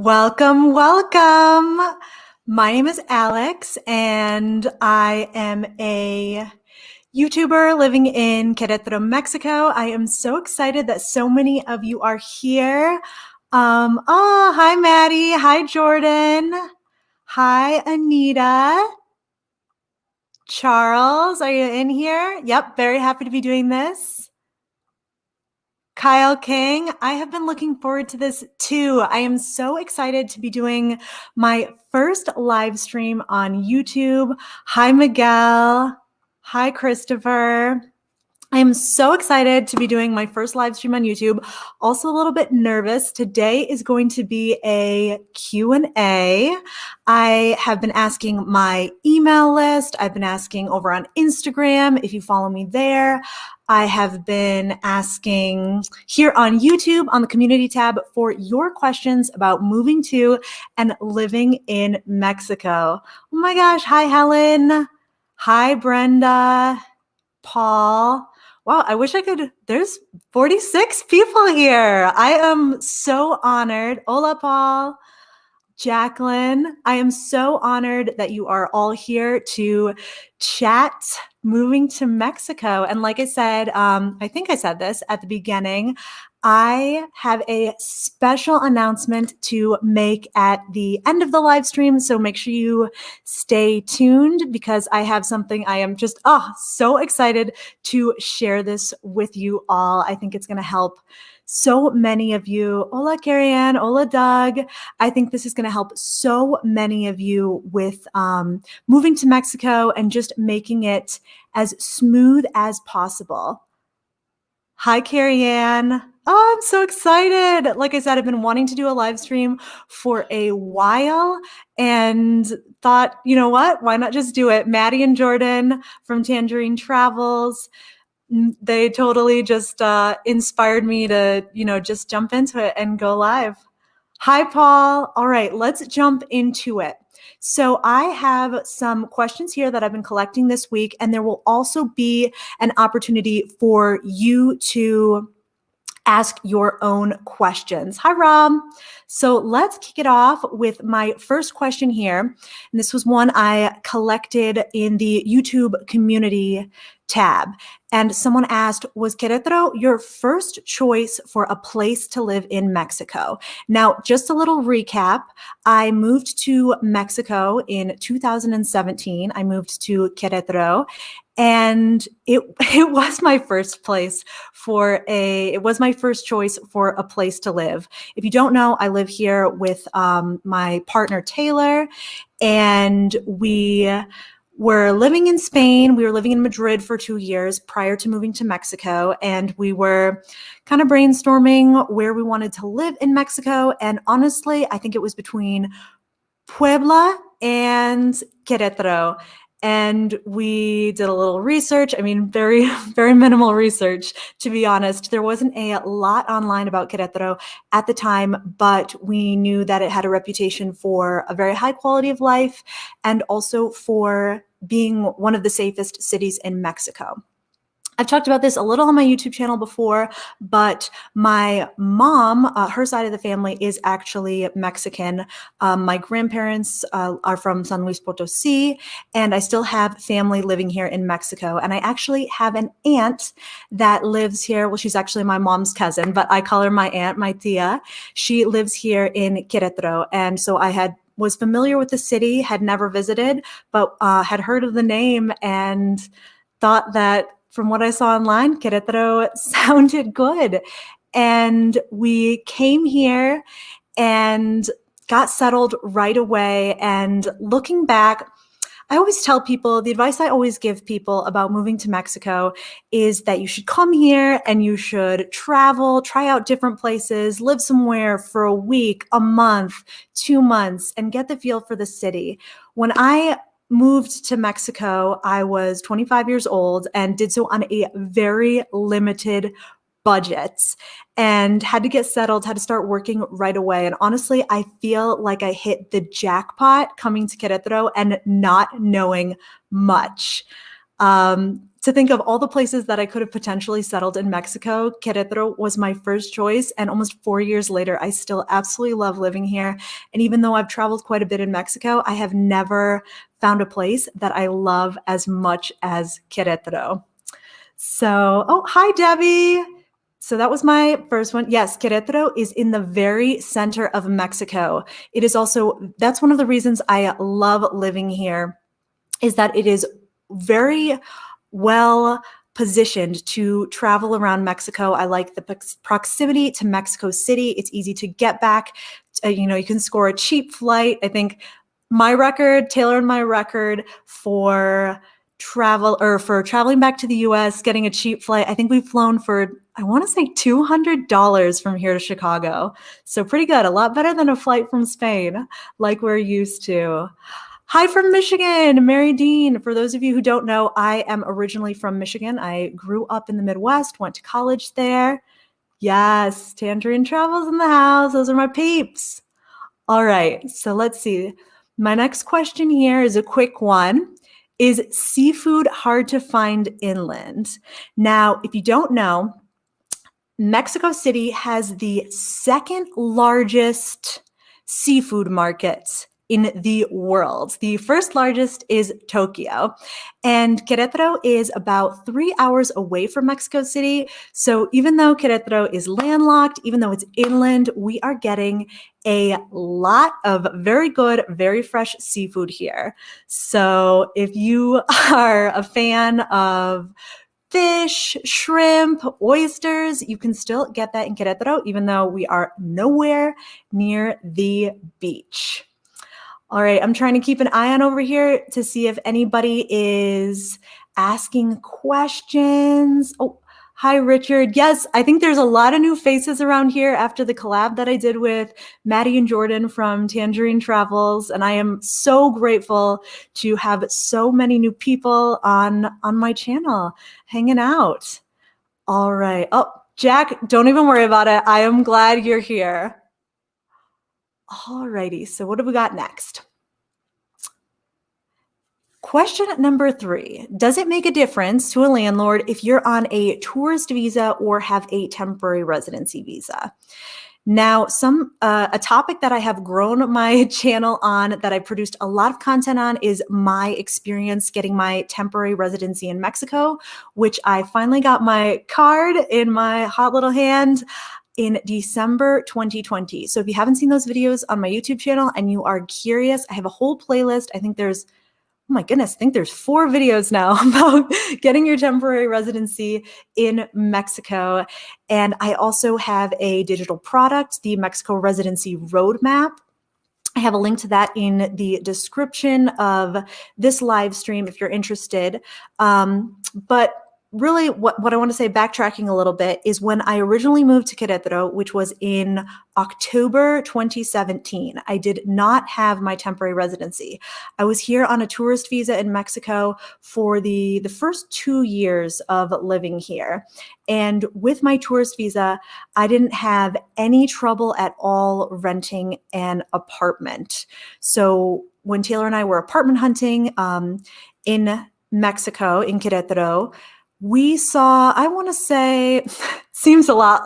Welcome, welcome. My name is Alex, and I am a YouTuber living in Querétaro, Mexico. I am so excited that so many of you are here. Hi, Maddie. Hi, Jordan. Hi, Anita. Charles, are you in here? Yep, very happy to be doing this. Kyle King, I have been looking forward to this too. I am so excited to be doing my first live stream on YouTube. Hi, Miguel. Hi, Christopher. I am so excited to be doing my first live stream on YouTube. Also a little bit nervous. Today is going to be a Q&A. I have been asking my email list. I've been asking over on Instagram, if you follow me there. I have been asking here on YouTube on the community tab for your questions about moving to and living in Mexico. Oh my gosh. Hi, Helen. Hi, Brenda. Paul. Wow, I wish I could. There's 46 people here. I am so honored. Hola, Paul. Jacqueline, I am so honored that you are all here to chat moving to Mexico. And like I said, I think I said this at the beginning, I have a special announcement to make at the end of the live stream. So make sure you stay tuned because I have something I am just so excited to share this with you all. I think it's going to help so many of you. Hola, Carrie Ann. Hola, Doug. I think this is going to help so many of you with moving to Mexico and just making it as smooth as possible. Hi, Carrie Ann. Oh, I'm so excited. Like I said, I've been wanting to do a live stream for a while and thought, you know what? Why not just do it? Maddie and Jordan from Tangerine Travels, they totally just inspired me to, just jump into it and go live. Hi, Paul. All right, let's jump into it. So I have some questions here that I've been collecting this week, and there will also be an opportunity for you to ask your own questions. Hi, Rob. So let's kick it off with my first question here. And this was one I collected in the YouTube community tab. And someone asked, was Querétaro your first choice for a place to live in Mexico? Now, just a little recap. I moved to Mexico in 2017. I moved to Querétaro. And it was my first place it was my first choice for a place to live. If you don't know, I live here with my partner, Taylor, and we were living in Spain. We were living in Madrid for 2 years prior to moving to Mexico, and we were kind of brainstorming where we wanted to live in Mexico. And honestly, I think it was between Puebla and Querétaro. And we did a little research. I mean, very, very minimal research, to be honest. There wasn't a lot online about Querétaro at the time, but we knew that it had a reputation for a very high quality of life and also for being one of the safest cities in Mexico. I've talked about this a little on my YouTube channel before, but my mom, her side of the family is actually Mexican. My grandparents are from San Luis Potosí, and I still have family living here in Mexico. And I actually have an aunt that lives here. Well, she's actually my mom's cousin, but I call her my aunt, my tia. She lives here in Querétaro. And so was familiar with the city, had never visited, but had heard of the name and thought that from what I saw online, Querétaro sounded good. And we came here and got settled right away. And looking back, I always tell people, the advice I always give people about moving to Mexico is that you should come here and you should travel, try out different places, live somewhere for a week, a month, 2 months, and get the feel for the city. When I moved to Mexico, I was 25 years old and did so on a very limited budget and had to get settled, had to start working right away. And honestly, I feel like I hit the jackpot coming to Querétaro and not knowing much. to think of all the places that I could have potentially settled in Mexico, Querétaro was my first choice. And almost 4 years later, I still absolutely love living here. And even though I've traveled quite a bit in Mexico, I have never found a place that I love as much as Querétaro. So, oh, hi, Debbie. So that was my first one. Yes, Querétaro is in the very center of Mexico. It is also, that's one of the reasons I love living here, is that it is very well positioned to travel around Mexico. I like the proximity to Mexico City. It's easy to get back. You can score a cheap flight. I think Taylor and my record for traveling back to the US, getting a cheap flight. I think we've flown for, I want to say $200 from here to Chicago. So pretty good. A lot better than a flight from Spain, like we're used to. Hi from Michigan, Mary Dean. For those of you who don't know, I am originally from Michigan. I grew up in the Midwest, went to college there. Yes, Tangerine Travels in the house. Those are my peeps. All right, so let's see. My next question here is a quick one. Is seafood hard to find inland? Now, if you don't know, Mexico City has the second largest seafood market in the world. The first largest is Tokyo, and Querétaro is about 3 hours away from Mexico City. So even though Querétaro is landlocked, even though it's inland, we are getting a lot of very good, very fresh seafood here. So if you are a fan of fish, shrimp, oysters, you can still get that in Querétaro, even though we are nowhere near the beach. All right, I'm trying to keep an eye on over here to see if anybody is asking questions. Oh, hi, Richard. Yes, I think there's a lot of new faces around here after the collab that I did with Maddie and Jordan from Tangerine Travels, and I am so grateful to have so many new people on my channel hanging out. All right. Oh, Jack, don't even worry about it. I am glad you're here. All righty, so what have we got next? Question number 3. Does it make a difference to a landlord if you're on a tourist visa or have a temporary residency visa? Now, a topic that I have grown my channel on, that I produced a lot of content on, is my experience getting my temporary residency in Mexico, which I finally got my card in my hot little hand in December 2020. So if you haven't seen those videos on my YouTube channel and you are curious, I have a whole playlist. I think there's 4 videos now about getting your temporary residency in Mexico. And I also have a digital product, the Mexico Residency Roadmap. I have a link to that in the description of this live stream if you're interested. But really what I want to say, backtracking a little bit, is when I originally moved to Querétaro, which was in October 2017, I did not have my temporary residency. I was here on a tourist visa in Mexico for the first 2 years of living here. And with my tourist visa, I didn't have any trouble at all renting an apartment. So when Taylor and I were apartment hunting in Mexico, in Querétaro, we saw, I want to say, seems a lot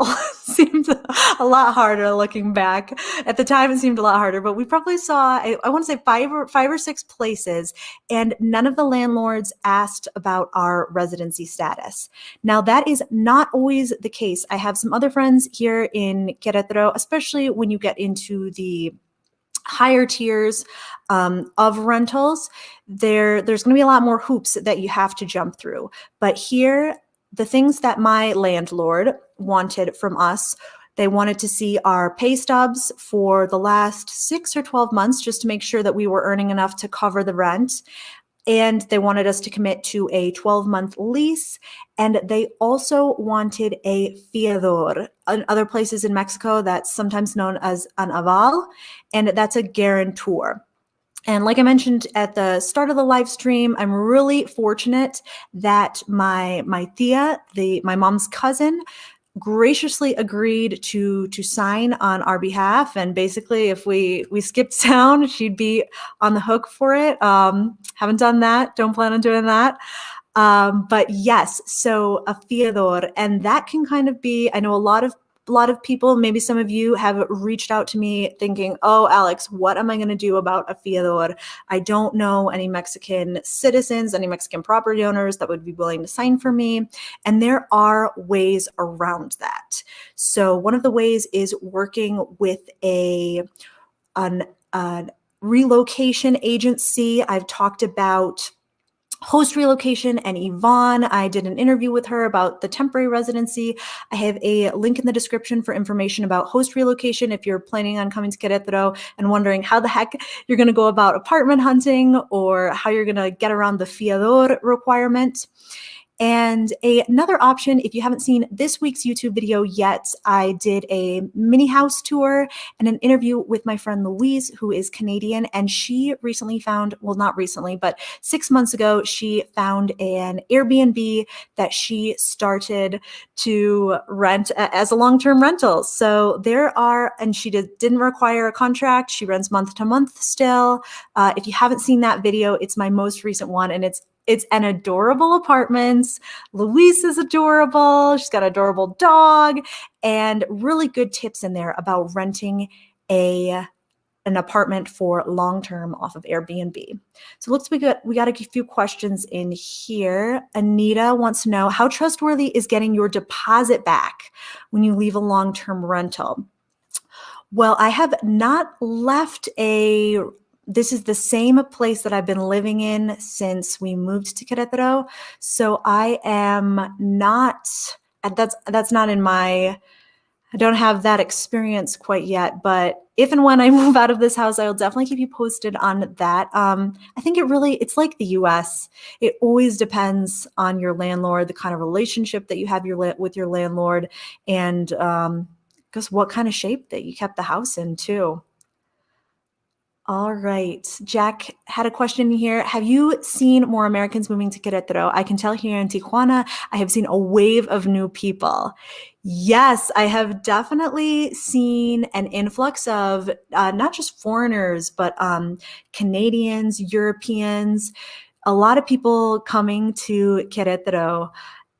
harder looking back. At the time, it seemed a lot harder, but we probably saw, I want to say five or six places, and none of the landlords asked about our residency status. Now, that is not always the case. I have some other friends here in Querétaro, especially when you get into the higher tiers of rentals, there's going to be a lot more hoops that you have to jump through. But here, the things that my landlord wanted from us, they wanted to see our pay stubs for the last 6 or 12 months just to make sure that we were earning enough to cover the rent. And they wanted us to commit to a 12-month lease. And they also wanted a fiador. In other places in Mexico, that's sometimes known as an aval, and that's a guarantor. And like I mentioned at the start of the live stream, I'm really fortunate that my tia, my mom's cousin, graciously agreed to sign on our behalf. And basically, if we skipped town, she'd be on the hook for it. Haven't done that. Don't plan on doing that. But yes, so a fiador, and that can kind of be, I know a lot of people, maybe some of you have reached out to me thinking, oh, Alex, what am I going to do about a fiador? I don't know any Mexican citizens, any Mexican property owners that would be willing to sign for me. And there are ways around that. So one of the ways is working with an relocation agency. I've talked about Host Relocation and Yvonne. I did an interview with her about the temporary residency. I have a link in the description for information about Host Relocation if you're planning on coming to Querétaro and wondering how the heck you're going to go about apartment hunting or how you're going to get around the fiador requirement. And another option, if you haven't seen this week's YouTube video yet, I did a mini house tour and an interview with my friend Louise, who is Canadian, and she recently found, well, not recently, but 6 months ago, she found an Airbnb that she started to rent as a long-term rental. So there are, and she didn't require a contract. She rents month to month still. If you haven't seen that video, it's my most recent one, and it's an adorable apartment. Louise is adorable. She's got an adorable dog and really good tips in there about renting an apartment for long-term off of Airbnb. So looks we got a few questions in here. Anita wants to know, how trustworthy is getting your deposit back when you leave a long-term rental? Well, I have not left this is the same place that I've been living in since we moved to Querétaro. So I am not, that's not in my, I don't have that experience quite yet, but if and when I move out of this house, I will definitely keep you posted on that. I think it's like the US. It always depends on your landlord, the kind of relationship that you have with your landlord, and just what kind of shape that you kept the house in too. All right. Jack had a question here. Have you seen more Americans moving to Querétaro? I can tell here in Tijuana, I have seen a wave of new people. Yes, I have definitely seen an influx of not just foreigners, but Canadians, Europeans, a lot of people coming to Querétaro.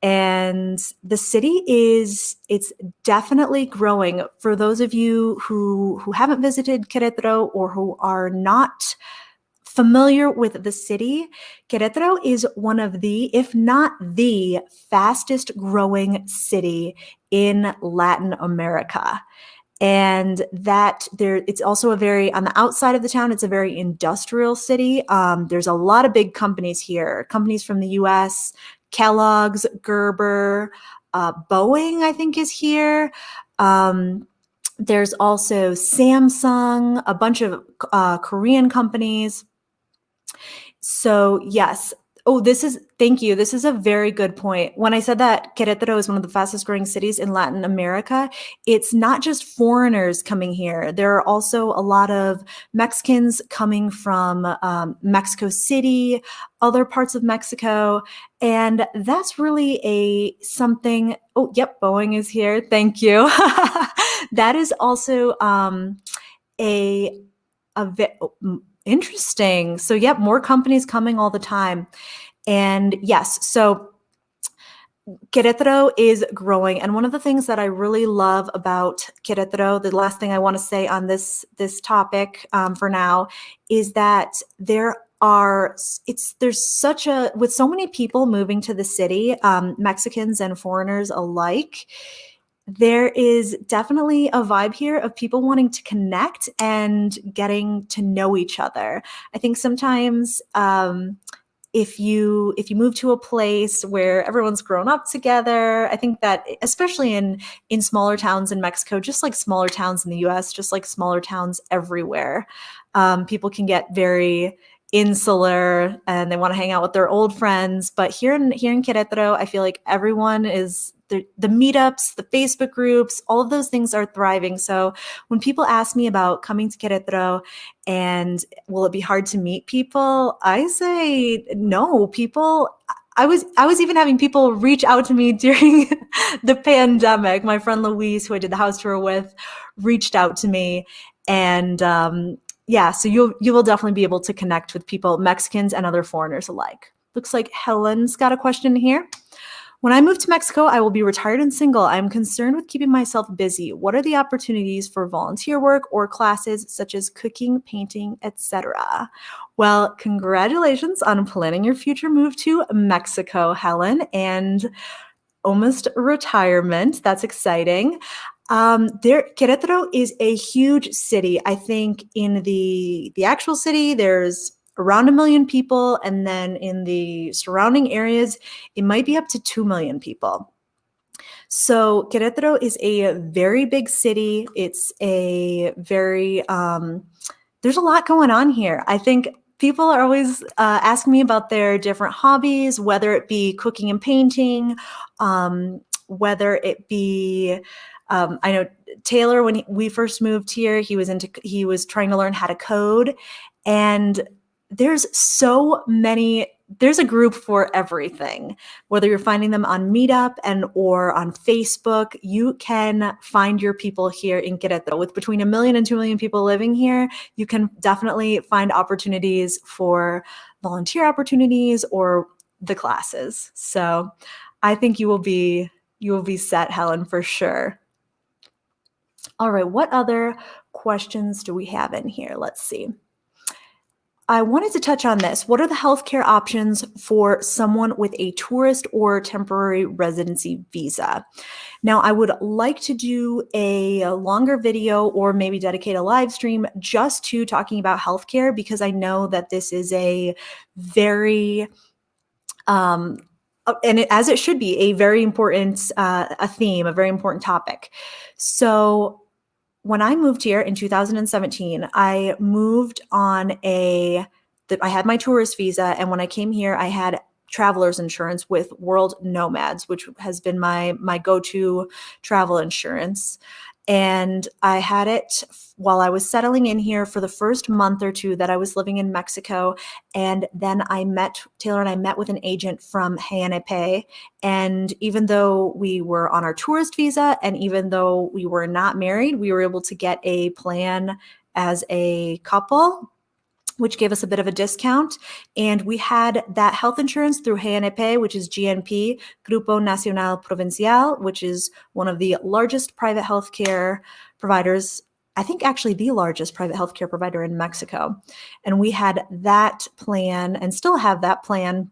And the city it's definitely growing. For those of you who haven't visited Querétaro or who are not familiar with the city, Querétaro is one of the, if not the fastest growing city in Latin America. And it's also on the outside of the town, it's a very industrial city. There's a lot of big companies here, companies from the US, Kellogg's, Gerber, Boeing, I think, is here. There's also Samsung, a bunch of Korean companies. So yes. Oh, thank you. This is a very good point. When I said that Querétaro is one of the fastest growing cities in Latin America, it's not just foreigners coming here. There are also a lot of Mexicans coming from Mexico City, other parts of Mexico. And that's really something. Oh, yep. Boeing is here. Thank you. That is also interesting. So, yep, more companies coming all the time. And yes, so Querétaro is growing. And one of the things that I really love about Querétaro, the last thing I want to say on this topic for now, is that with so many people moving to the city, Mexicans and foreigners alike, there is definitely a vibe here of people wanting to connect and getting to know each other. I think sometimes if you move to a place where everyone's grown up together, I think that especially in smaller towns in Mexico, just like smaller towns in the US, just like smaller towns everywhere, people can get very insular and they want to hang out with their old friends. But here in Querétaro, I feel like everyone is the meetups, the Facebook groups, all of those things are thriving. So when people ask me about coming to Querétaro and will it be hard to meet people, I say no. I was even having people reach out to me during the pandemic. My friend Louise, who I did the house tour with, reached out to me, and so you will definitely be able to connect with people, Mexicans and other foreigners alike. Looks like Helen's got a question here. When I move to Mexico, I will be retired and single. I am concerned with keeping myself busy. What are the opportunities for volunteer work or classes such as cooking, painting, etc.? Well, congratulations on planning your future move to Mexico, Helen, and almost retirement. That's exciting. Querétaro is a huge city. I think in the actual city, there's around 1 million people, and then in the surrounding areas, it might be up to 2 million people. So Querétaro is a very big city. It's a very there's a lot going on here. I think people are always asking me about their different hobbies, whether it be cooking and painting, whether it be I know Taylor, when we first moved here, he was trying to learn how to code, and there's a group for everything. Whether you're finding them on Meetup or on Facebook, you can find your people here in Querétaro. With between 1 million and 2 million people living here, you can definitely find opportunities for volunteer opportunities or the classes. So I think you will be set, Helen, for sure. All right, what other questions do we have in here? Let's see. I wanted to touch on this. What are the healthcare options for someone with a tourist or temporary residency visa? Now, I would like to do a longer video or maybe dedicate a live stream just to talking about healthcare, because I know that this is a very, as it should be, a very important a theme, a very important topic. So when I moved here in 2017, I moved on I had my tourist visa. And when I came here, I had traveler's insurance with World Nomads, which has been my go-to travel insurance. And I had it while I was settling in here for the first month or two that I was living in Mexico. And then Taylor and I met with an agent from HNP. And even though we were on our tourist visa and even though we were not married, we were able to get a plan as a couple, which gave us a bit of a discount. And we had that health insurance through HNP, which is GNP, Grupo Nacional Provincial, which is one of the largest private healthcare providers, I think actually the largest private healthcare provider in Mexico. And we had that plan and still have that plan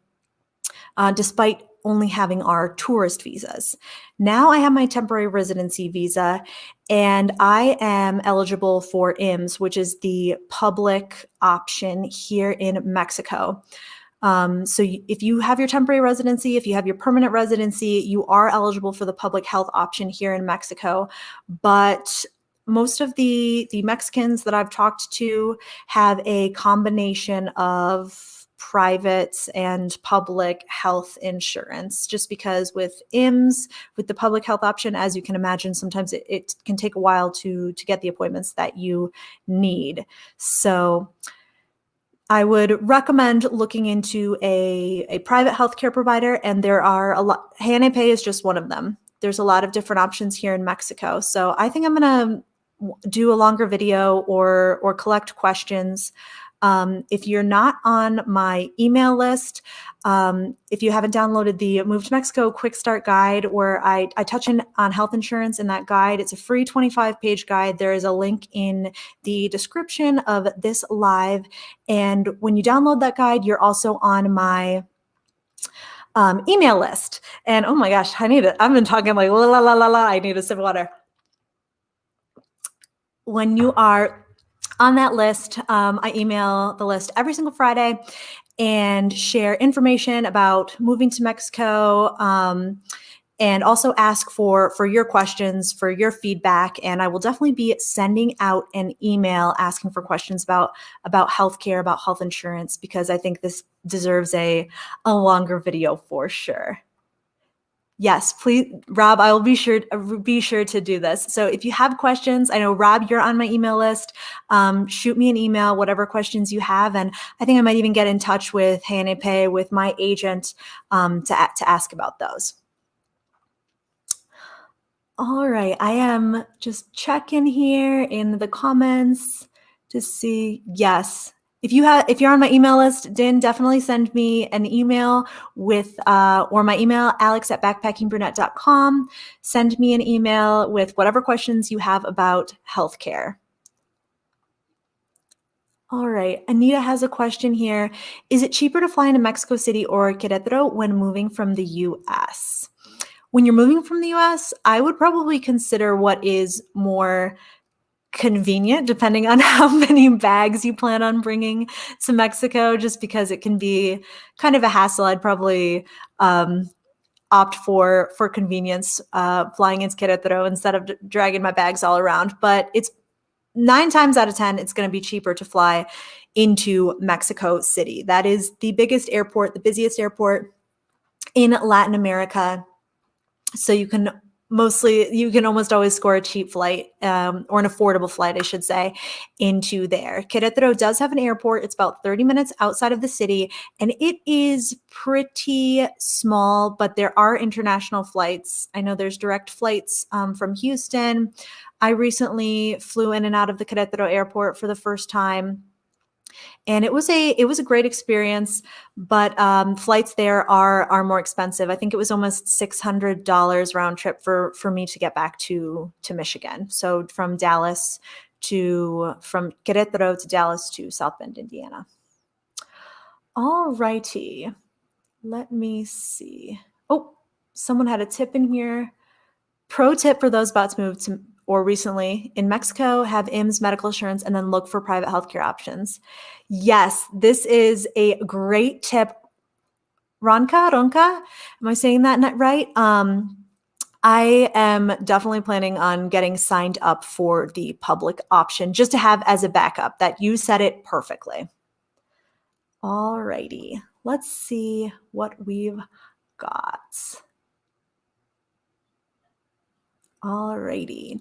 despite only having our tourist visas. Now I have my temporary residency visa, and I am eligible for IMSS, which is the public option here in Mexico. So if you have your temporary residency, if you have your permanent residency, you are eligible for the public health option here in Mexico. But most of the Mexicans that I've talked to have a combination of private and public health insurance, just because with IMSS, with the public health option, as you can imagine, sometimes it can take a while to get the appointments that you need. So I would recommend looking into a private healthcare provider, and there are a lot. HNP is just one of them. There's a lot of different options here in Mexico. So I think I'm going to do a longer video or collect questions. If you're not on my email list, if you haven't downloaded the Move to Mexico Quick Start Guide, where I touch on health insurance in that guide, it's a free 25-page guide. There is a link in the description of this live. And when you download that guide, you're also on my email list. And oh my gosh, I've been talking like la la la la la. I need a sip of water. When you are on that list, I email the list every single Friday and share information about moving to Mexico, and also ask for your questions, for your feedback. And I will definitely be sending out an email asking for questions about healthcare, about health insurance, because I think this deserves a longer video for sure. Yes, please, Rob, I will be sure to do this. So if you have questions, I know, Rob, you're on my email list. Shoot me an email, whatever questions you have. And I think I might even get in touch with HNP, with my agent, to ask about those. All right, I am just checking here in the comments to see. Yes, if you're on my email list, then definitely send me an email with or my email, alex@backpackingbrunette.com. Send me an email with whatever questions you have about healthcare. All right, Anita has a question here. Is it cheaper to fly into Mexico City or Querétaro when moving from the US? When you're moving from the US, I would probably consider what is more convenient, depending on how many bags you plan on bringing to Mexico, just because it can be kind of a hassle. I'd probably opt for convenience, flying into Querétaro instead of dragging my bags all around. But it's 9 times out of 10, it's going to be cheaper to fly into Mexico City. That is the biggest airport, the busiest airport in Latin America. So you can almost always score a cheap flight, or an affordable flight, I should say, into there. Querétaro does have an airport. It's about 30 minutes outside of the city, and it is pretty small, but there are international flights. I know there's direct flights from Houston. I recently flew in and out of the Querétaro airport for the first time. And it was a great experience, but flights there are more expensive. I think it was almost $600 round trip for me to get back to Michigan. So from Querétaro to Dallas to South Bend, Indiana. All righty, let me see. Oh, someone had a tip in here. Pro tip for those about to move to or recently in Mexico, have IMSS medical insurance and then look for private healthcare options. Yes, this is a great tip. Ronka, am I saying that right? I am definitely planning on getting signed up for the public option just to have as a backup. That you said it perfectly. All righty, let's see what we've got. All righty,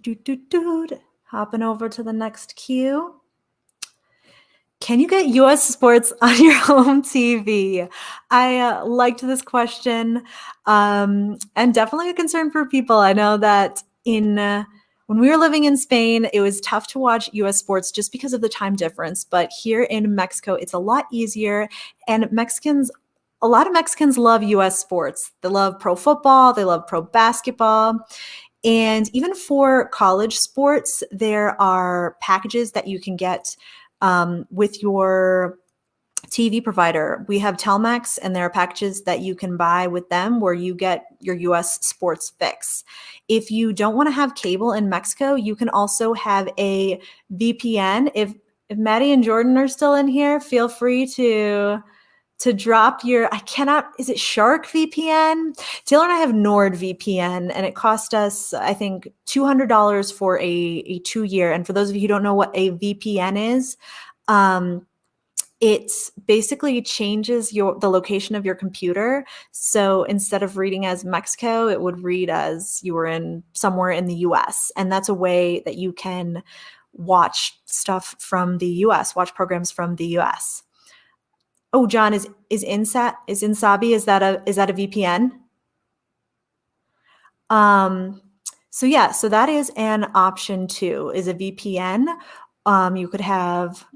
hopping over to the next queue. Can you get U.S. sports on your home TV? I liked this question, and definitely a concern for people. I know that when we were living in Spain, it was tough to watch U.S. sports just because of the time difference. But here in Mexico, it's a lot easier, and a lot of Mexicans love U.S. sports. They love pro football, they love pro basketball. And even for college sports, there are packages that you can get with your TV provider. We have Telmex, and there are packages that you can buy with them where you get your US sports fix. If you don't want to have cable in Mexico, you can also have a VPN. If Maddie and Jordan are still in here, feel free to drop your, is it Shark VPN? Taylor and I have NordVPN, and it cost us, I think, $200 for a 2-year. And for those of you who don't know what a VPN is, it basically changes the location of your computer. So instead of reading as Mexico, it would read as you were somewhere in the US. And that's a way that you can watch stuff from the US, watch programs from the US. Oh, John, is Insabi, is that a VPN? So yeah, so that is an option too, is a VPN. You could have,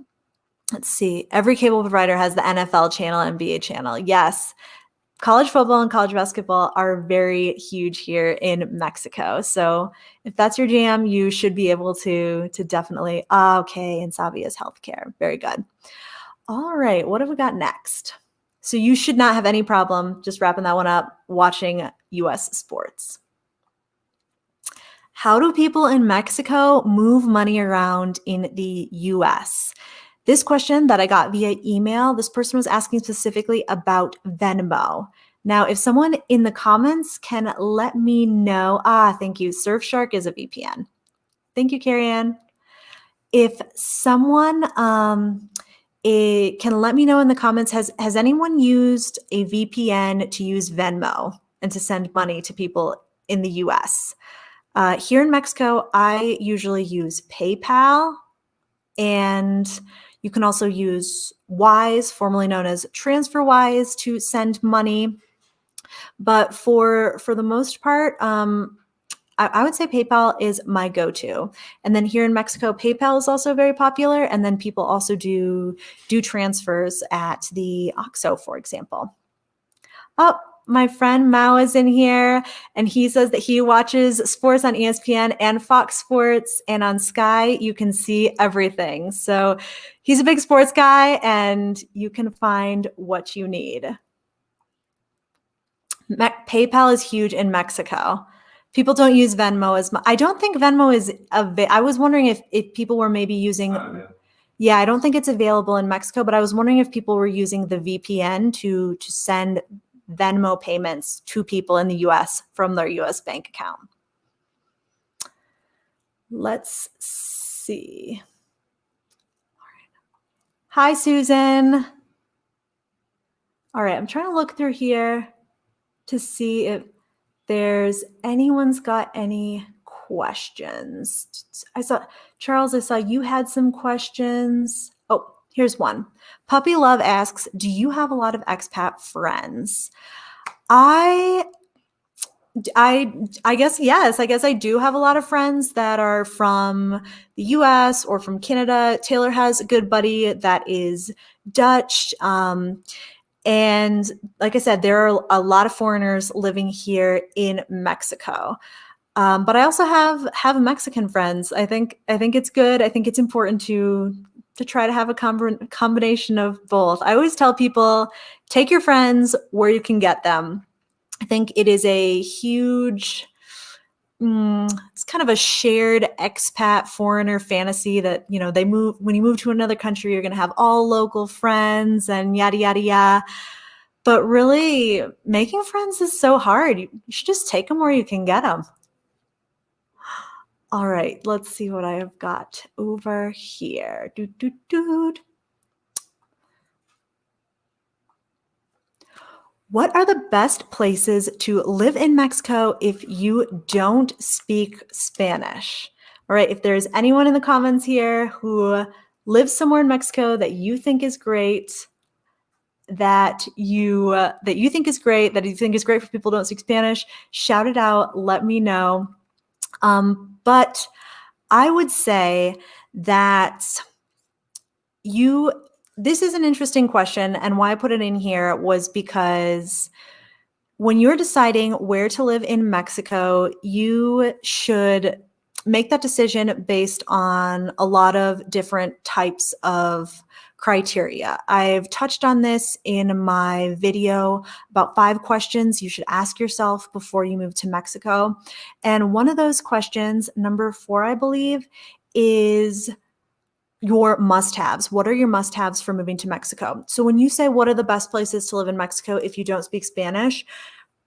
let's see, every cable provider has the NFL channel, NBA channel. Yes, college football and college basketball are very huge here in Mexico. So if that's your jam, you should be able to definitely, okay, Insabi is healthcare. Very good. All right, what have we got next? So you should not have any problem, just wrapping that one up, watching US sports. How do people in Mexico move money around in the US? This question that I got via email, this person was asking specifically about Venmo. Now, if someone in the comments can let me know, thank you, Surfshark is a VPN. Thank you, Carrie Ann. If someone can let me know in the comments, has anyone used a VPN to use Venmo and to send money to people in the US? Here in Mexico, I usually use PayPal, and you can also use Wise, formerly known as TransferWise, to send money. But for the most part, I would say PayPal is my go-to. And then here in Mexico, PayPal is also very popular. And then people also do transfers at the OXXO, for example. Oh, my friend Mao is in here, and he says that he watches sports on ESPN and Fox Sports, and on Sky, you can see everything. So he's a big sports guy, and you can find what you need. PayPal is huge in Mexico. People don't use Venmo as much. I don't think Venmo is I was wondering if people were maybe using. Yeah, I don't think it's available in Mexico, but I was wondering if people were using the VPN to send Venmo payments to people in the US from their US bank account. Let's see. All right. Hi, Susan. All right, I'm trying to look through here to see if there's anyone's got any questions. Charles, I saw you had some questions. Oh, here's one. Puppy Love asks, do you have a lot of expat friends? I guess yes. I guess I do have a lot of friends that are from the US or from Canada. Taylor has a good buddy that is Dutch. And like I said, there are a lot of foreigners living here in Mexico. But I also have Mexican friends. I think it's good. I think it's important to try to have a combination of both. I always tell people, take your friends where you can get them. I think it is a huge, it's kind of a shared expat foreigner fantasy that, you know, when you move to another country, you're going to have all local friends and yada, yada, yada. But really, making friends is so hard. You should just take them where you can get them. All right, let's see what I have got over here. What are the best places to live in Mexico if you don't speak Spanish? All right, if there's anyone in the comments here who lives somewhere in Mexico that you think is great, that you think is great, that you think is great for people who don't speak Spanish, shout it out, let me know. But I would say that this is an interesting question, and why I put it in here was because when you're deciding where to live in Mexico, you should make that decision based on a lot of different types of criteria. I've touched on this in my video about 5 questions you should ask yourself before you move to Mexico. And one of those questions, number 4, I believe, is your must-haves. What are your must-haves for moving to Mexico? So when you say what are the best places to live in Mexico if you don't speak Spanish,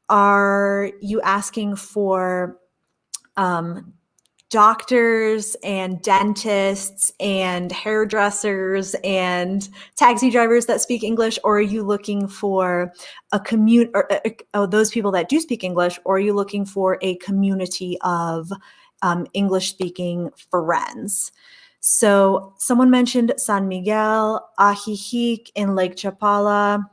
are you asking for doctors and dentists and hairdressers and taxi drivers that speak English, or are you looking for those people that do speak English, or are you looking for a community of English-speaking friends? So someone mentioned San Miguel, Ajijic in Lake Chapala.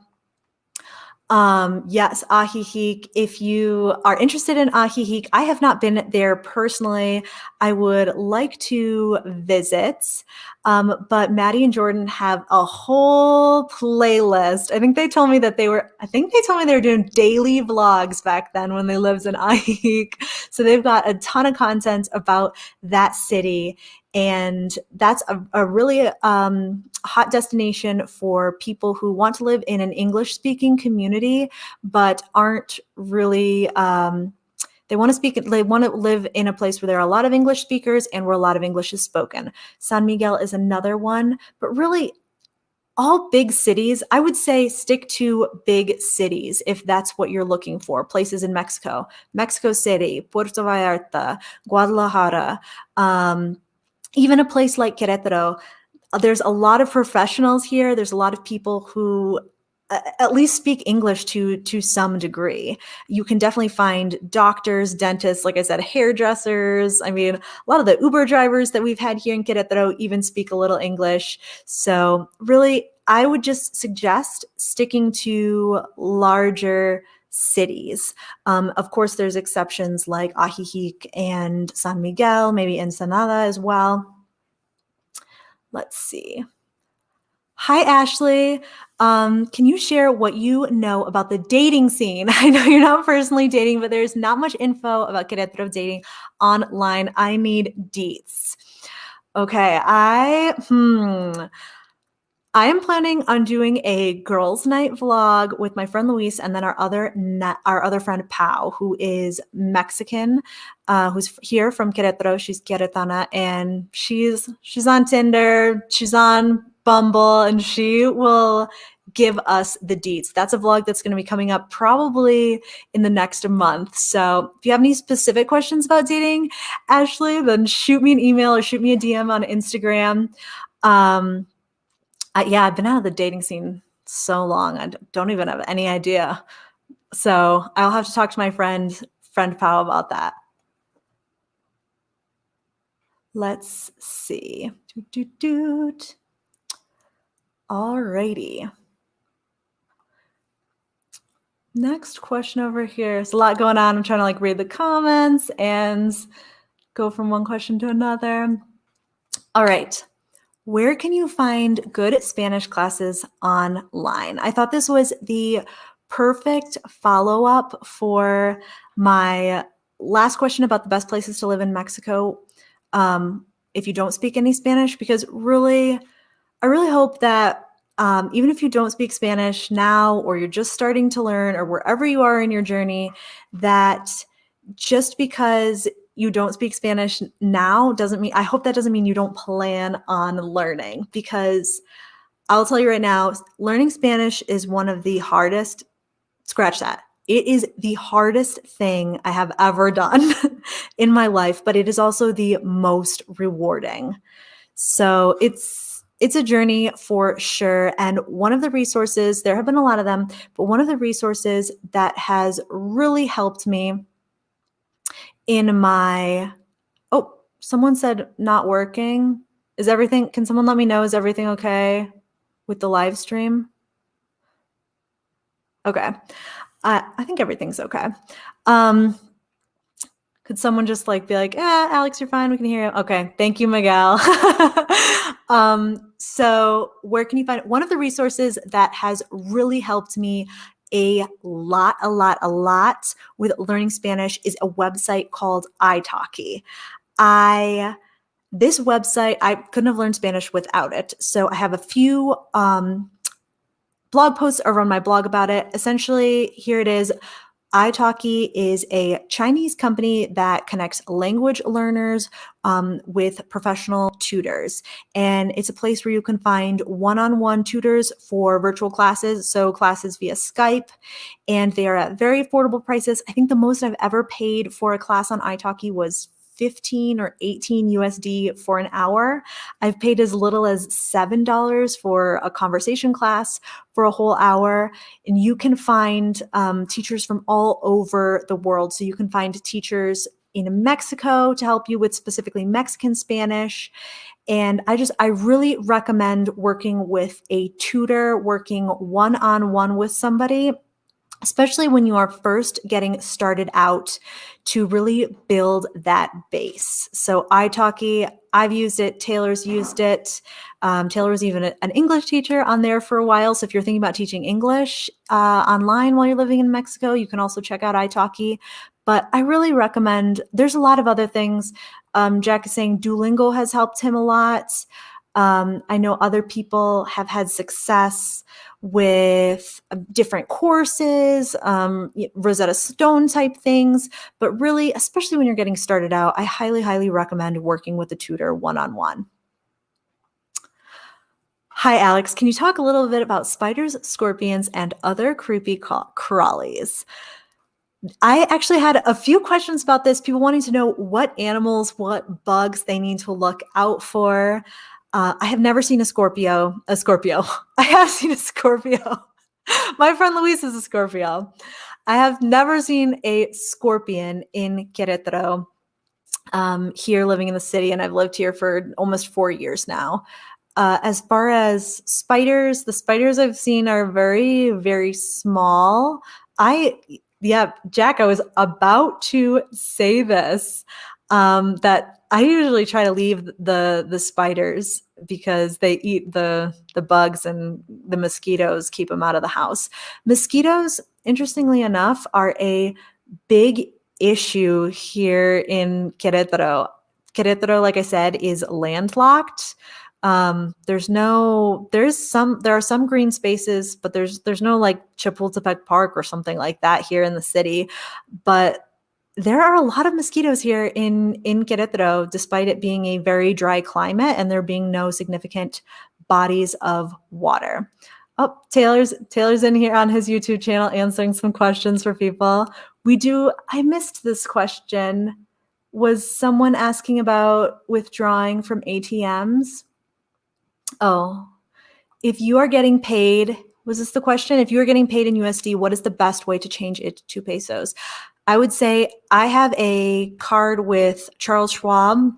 Yes, Ajijic. If you are interested in Ajijic, I have not been there personally. I would like to visit. But Maddie and Jordan have a whole playlist. I think they told me they were doing daily vlogs back then when they lived in Ajijic. So they've got a ton of content about that city. And that's a really hot destination for people who want to live in an English-speaking community, but aren't really, they want to live in a place where there are a lot of English speakers and where a lot of English is spoken. San Miguel is another one, but really all big cities, I would say stick to big cities if that's what you're looking for. Places in Mexico, Mexico City, Puerto Vallarta, Guadalajara, even a place like Querétaro. There's a lot of professionals here. There's a lot of people who at least speak English to some degree. You can definitely find doctors, dentists, like I said, hairdressers. I mean, a lot of the Uber drivers that we've had here in Querétaro even speak a little English. So really, I would just suggest sticking to larger cities. Of course, there's exceptions like Ajijic and San Miguel, maybe Ensenada as well. Let's see. Hi, Ashley. Can you share what you know about the dating scene? I know you're not personally dating, but there's not much info about Querétaro dating online. I need deets. Okay, I am planning on doing a girls' night vlog with my friend Luis and then our other friend Pau, who is Mexican, who's here from Querétaro. She's Queretana, and she's on Tinder, she's on Bumble, and she will give us the deets. That's a vlog that's going to be coming up probably in the next month. So if you have any specific questions about dating, Ashley, then shoot me an email or shoot me a DM on Instagram. Yeah, I've been out of the dating scene so long. I don't even have any idea. So I'll have to talk to my friend Pao about that. Let's see. Alrighty. Next question over here. There's a lot going on. I'm trying to like read the comments and go from one question to another. All right. Where can you find good Spanish classes online? I thought this was the perfect follow-up for my last question about the best places to live in Mexico if you don't speak any Spanish, because really, I really hope that even if you don't speak Spanish now, or you're just starting to learn, or wherever you are in your journey, that just because you don't speak Spanish now I hope that doesn't mean you don't plan on learning, because I'll tell you right now, learning Spanish is one of the hardest, scratch that. It is the hardest thing I have ever done in my life, but it is also the most rewarding. So it's a journey for sure. And one of the resources, there have been a lot of them, but one of the resources that has really helped me in my, someone said not working. Can someone let me know, is everything okay with the live stream? Okay. I think everything's okay. Could someone just like be like, Alex, you're fine. We can hear you. Okay. Thank you, Miguel. So where can you find it? One of the resources that has really helped me a lot with learning Spanish is a website called italki. This website, I couldn't have learned Spanish without it. So I have a few blog posts over on my blog about it. Essentially, here it is. italki is a Chinese company that connects language learners with professional tutors. And it's a place where you can find one-on-one tutors for virtual classes, so classes via Skype, and they are at very affordable prices. I think the most I've ever paid for a class on italki was 15 or 18 USD for an hour. I've paid as little as $7 for a conversation class for a whole hour. And you can find teachers from all over the world. So you can find teachers in Mexico to help you with specifically Mexican Spanish. And I really recommend working with a tutor, working one-on-one with somebody, especially when you are first getting started out, to really build that base. So italki, I've used it, Taylor's used it. Taylor was even an English teacher on there for a while. So if you're thinking about teaching English online while you're living in Mexico, you can also check out italki. But I really recommend, there's a lot of other things. Jack is saying Duolingo has helped him a lot. I know other people have had success with different courses, Rosetta Stone type things, but really, especially when you're getting started out, I highly recommend working with a tutor one-on-one. Hi, Alex. Can you talk a little bit about spiders, scorpions, and other creepy crawlies? I actually had a few questions about this. People wanting to know what animals, what bugs they need to look out for. I have never seen a Scorpio. I have seen a Scorpio. My friend Luis is a Scorpio. I have never seen a scorpion in Querétaro, here living in the city, and I've lived here for almost 4 years now. As far as spiders, the spiders I've seen are very, very small. Jack, I was about to say this, that I usually try to leave the spiders because they eat the bugs, and the mosquitoes keep them out of the house. Mosquitoes, interestingly enough, are a big issue here in Querétaro. Querétaro, like I said, is landlocked. There are some green spaces, but there's no like Chapultepec Park or something like that here in the city. But there are a lot of mosquitoes here in Querétaro, despite it being a very dry climate and there being no significant bodies of water. Oh, Taylor's in here on his YouTube channel answering some questions for people. I missed this question. Was someone asking about withdrawing from ATMs? Oh, if you are getting paid, was this the question? If you are getting paid in USD, what is the best way to change it to pesos? I would say I have a card with Charles Schwab,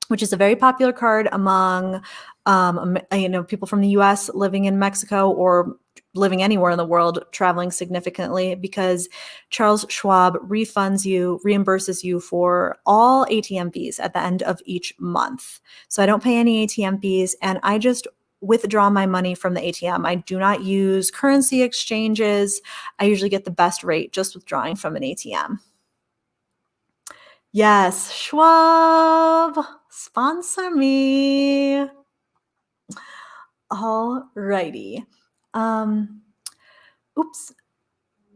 which is a very popular card among people from the US living in Mexico or living anywhere in the world, traveling significantly, because Charles Schwab reimburses you for all ATM fees at the end of each month. So I don't pay any ATM fees, and I just withdraw my money from the ATM. I do not use currency exchanges. I usually get the best rate just withdrawing from an ATM. Yes, Schwab, sponsor me. All righty. Oops.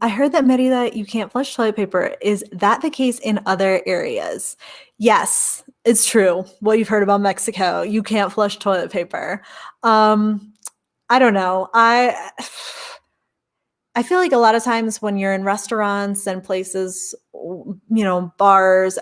I heard that Merida, you can't flush toilet paper. Is that the case in other areas? Yes, it's true. What you've heard about Mexico, you can't flush toilet paper. I don't know. I feel like a lot of times when you're in restaurants and places, bars,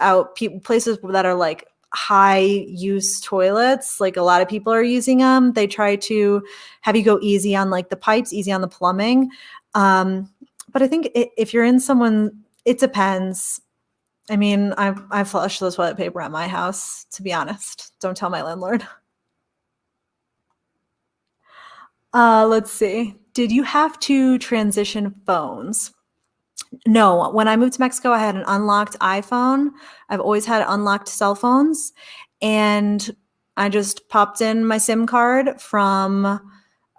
places that are like high use toilets, like a lot of people are using them, they try to have you go easy on like the pipes, easy on the plumbing. But I think if you're in someone, it depends. I mean, I flush the toilet paper at my house, to be honest. Don't tell my landlord. Let's see. Did you have to transition phones? No. When I moved to Mexico, I had an unlocked iPhone. I've always had unlocked cell phones. And I just popped in my SIM card from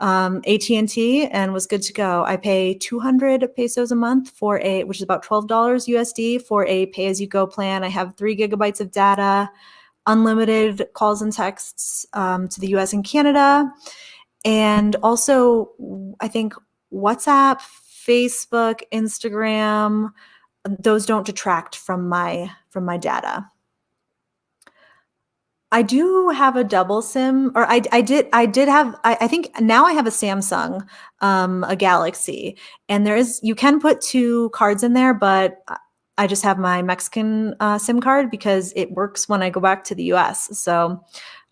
AT&T and was good to go. I pay 200 pesos a month which is about $12 USD for a pay-as-you-go plan. I have 3 gigabytes of data, unlimited calls and texts to the US and Canada. And also, I think WhatsApp, Facebook, Instagram, those don't detract from my data. I do have a double SIM, or I did have, I think now I have a Samsung, a Galaxy, and you can put 2 cards in there, but I just have my Mexican SIM card because it works when I go back to the US. So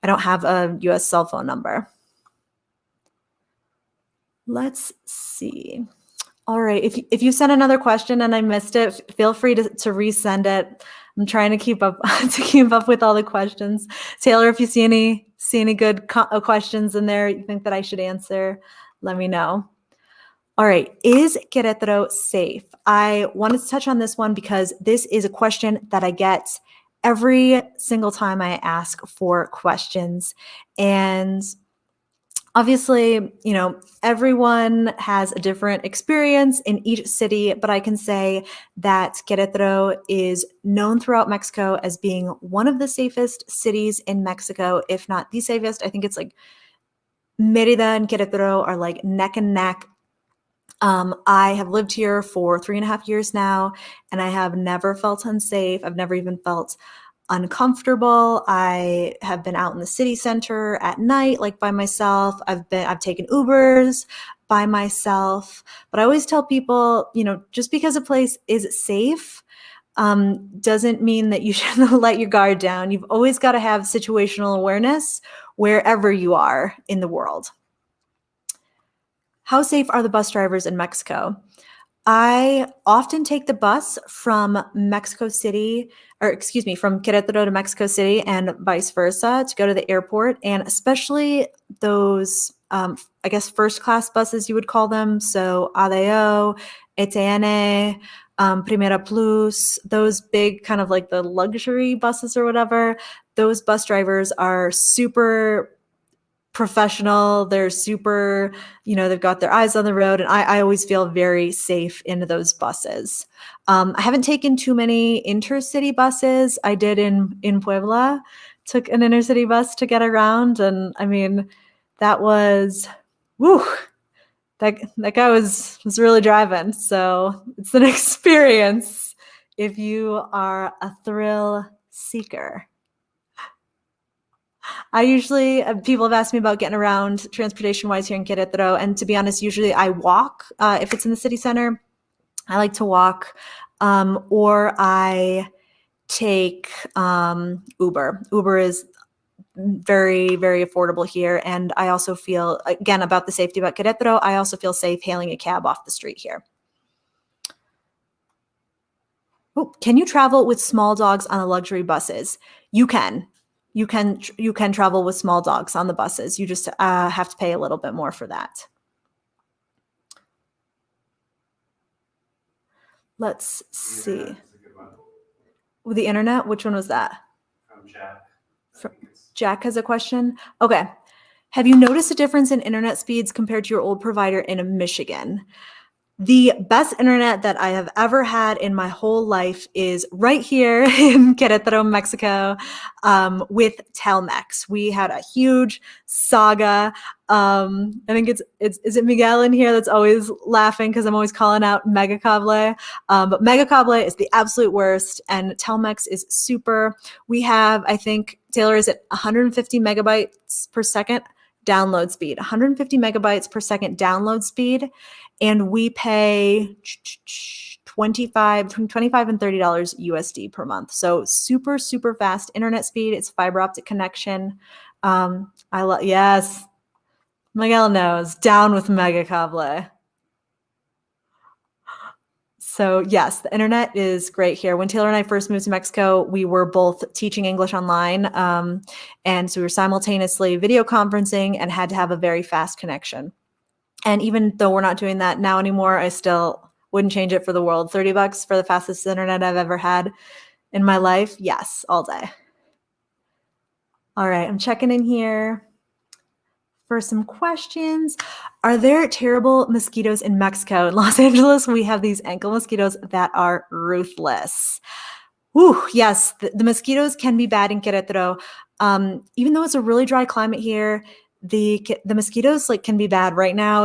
I don't have a US cell phone number. Let's see. All right. If you sent another question and I missed it, feel free to resend it. I'm trying to keep up with all the questions. Taylor, if you see any good questions in there you think that I should answer, let me know. All right. Is Querétaro safe? I wanted to touch on this one because this is a question that I get every single time I ask for questions. And obviously, everyone has a different experience in each city, but I can say that Querétaro is known throughout Mexico as being one of the safest cities in Mexico, if not the safest. I think it's like Mérida and Querétaro are like neck and neck. I have lived here for 3.5 years now, and I have never felt unsafe. I've never even felt uncomfortable. I have been out in the city center at night, like by myself. I've taken Ubers by myself, but I always tell people, just because a place is safe, doesn't mean that you should let your guard down. You've always got to have situational awareness wherever you are in the world. How safe are the bus drivers in Mexico? I often take the bus from from Querétaro to Mexico City and vice versa to go to the airport. And especially those I guess first class buses you would call them. So ADO, ETN, Primera Plus, those big kind of like the luxury buses or whatever. Those bus drivers are super professional. They're super, they've got their eyes on the road. And I always feel very safe in those buses. I haven't taken too many intercity buses. I did in Puebla, took an intercity bus to get around. And I mean, that was, woo, that guy was really driving. So it's an experience if you are a thrill seeker. I usually, people have asked me about getting around transportation-wise here in Querétaro, and to be honest, usually I walk. If it's in the city center, I like to walk, or I take Uber. Uber is very, very affordable here, and I also feel, again, about the safety about Querétaro, I also feel safe hailing a cab off the street here. Oh, can you travel with small dogs on the luxury buses? You can. You can travel with small dogs on the buses. You just have to pay a little bit more for that. Let's see. The internet, which one was that? From Jack. Jack has a question. Okay. Have you noticed a difference in internet speeds compared to your old provider in Michigan? The best internet that I have ever had in my whole life is right here in Querétaro, Mexico, with Telmex. We had a huge saga. I think is it Miguel in here that's always laughing because I'm always calling out Megacable. But Megacable is the absolute worst, and Telmex is super. We have, I think, Taylor, is it 150 megabytes per second download speed, 150 megabytes per second download speed. And we pay between $25 and $30 USD per month. So super, super fast internet speed. It's fiber optic connection. Yes, Miguel knows, down with Megacable. So yes, the internet is great here. When Taylor and I first moved to Mexico, we were both teaching English online. And so we were simultaneously video conferencing and had to have a very fast connection. And even though we're not doing that now anymore, I still wouldn't change it for the world. $30 for the fastest internet I've ever had in my life. Yes, all day. All right, I'm checking in here for some questions. Are there terrible mosquitoes in Mexico? In Los Angeles, we have these ankle mosquitoes that are ruthless. Ooh, yes, the mosquitoes can be bad in Querétaro. Even though it's a really dry climate here, the mosquitoes can be bad. Right now,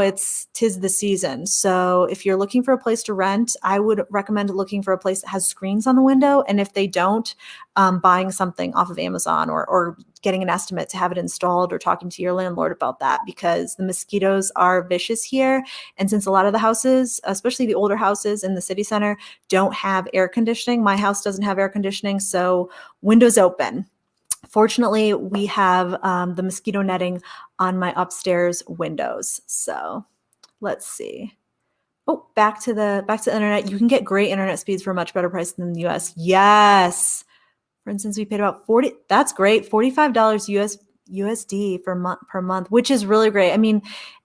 tis the season. So if you're looking for a place to rent, I would recommend looking for a place that has screens on the window. And if they don't, buying something off of Amazon or getting an estimate to have it installed, or talking to your landlord about that, because the mosquitoes are vicious here. And since a lot of the houses, especially the older houses in the city center, don't have air conditioning, my house doesn't have air conditioning, so windows open. Fortunately, we have the mosquito netting on my upstairs windows. So let's see. Oh, back to the internet. You can get great internet speeds for a much better price than the US. Yes. For instance, we paid about $40. That's great. $45 USD per month, which is really great. I mean,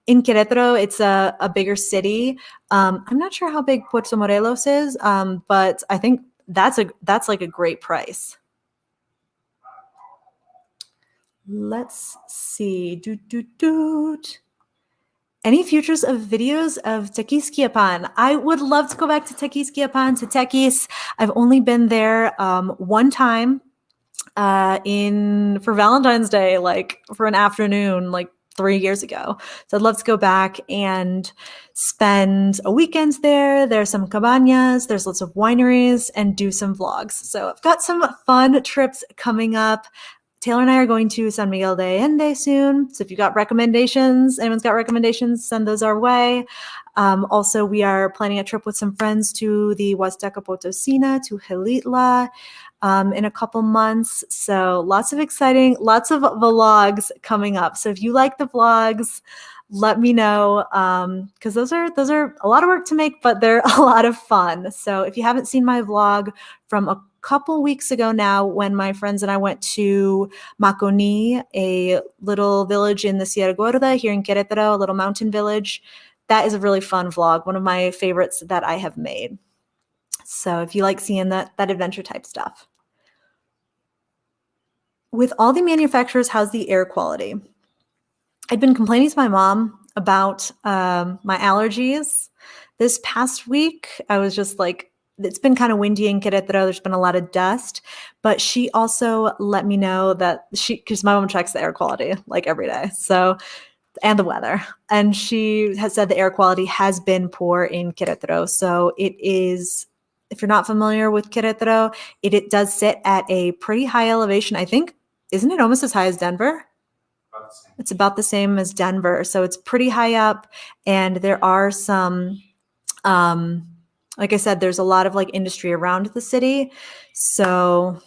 in Querétaro, it's a bigger city. I'm not sure how big Puerto Morelos is, but I think that's like a great price. Let's see. Any futures of videos of Tequisquiapan? I would love to go back to Tequisquiapan, to Tequis. I've only been there one time for Valentine's Day, for an afternoon, 3 years ago. So I'd love to go back and spend a weekend there. There's some cabañas, there's lots of wineries, and do some vlogs. So I've got some fun trips coming up. Taylor and I are going to San Miguel de Allende soon. So if you've got recommendations, anyone's got recommendations, send those our way. Also, we are planning a trip with some friends to the Huasteca Potosina, to Xilitla, in a couple months. So lots of vlogs coming up. So if you like the vlogs, let me know, because those are a lot of work to make, but they're a lot of fun. So if you haven't seen my vlog from a couple weeks ago now, when my friends and I went to Maconi, a little village in the Sierra Gorda here in Querétaro, a little mountain village, that is a really fun vlog, one of my favorites that I have made. So if you like seeing that adventure type stuff. With all the manufacturers, how's the air quality? I'd been complaining to my mom about my allergies. This past week, I was just like, it's been kind of windy in Querétaro. There's been a lot of dust, but she also let me know that because my mom checks the air quality like every day. So, and the weather. And she has said the air quality has been poor in Querétaro. So it is, if you're not familiar with Querétaro, it does sit at a pretty high elevation. I think, isn't it almost as high as Denver? It's about the same as Denver. So it's pretty high up. And there are some, like I said, there's a lot of like industry around the city. So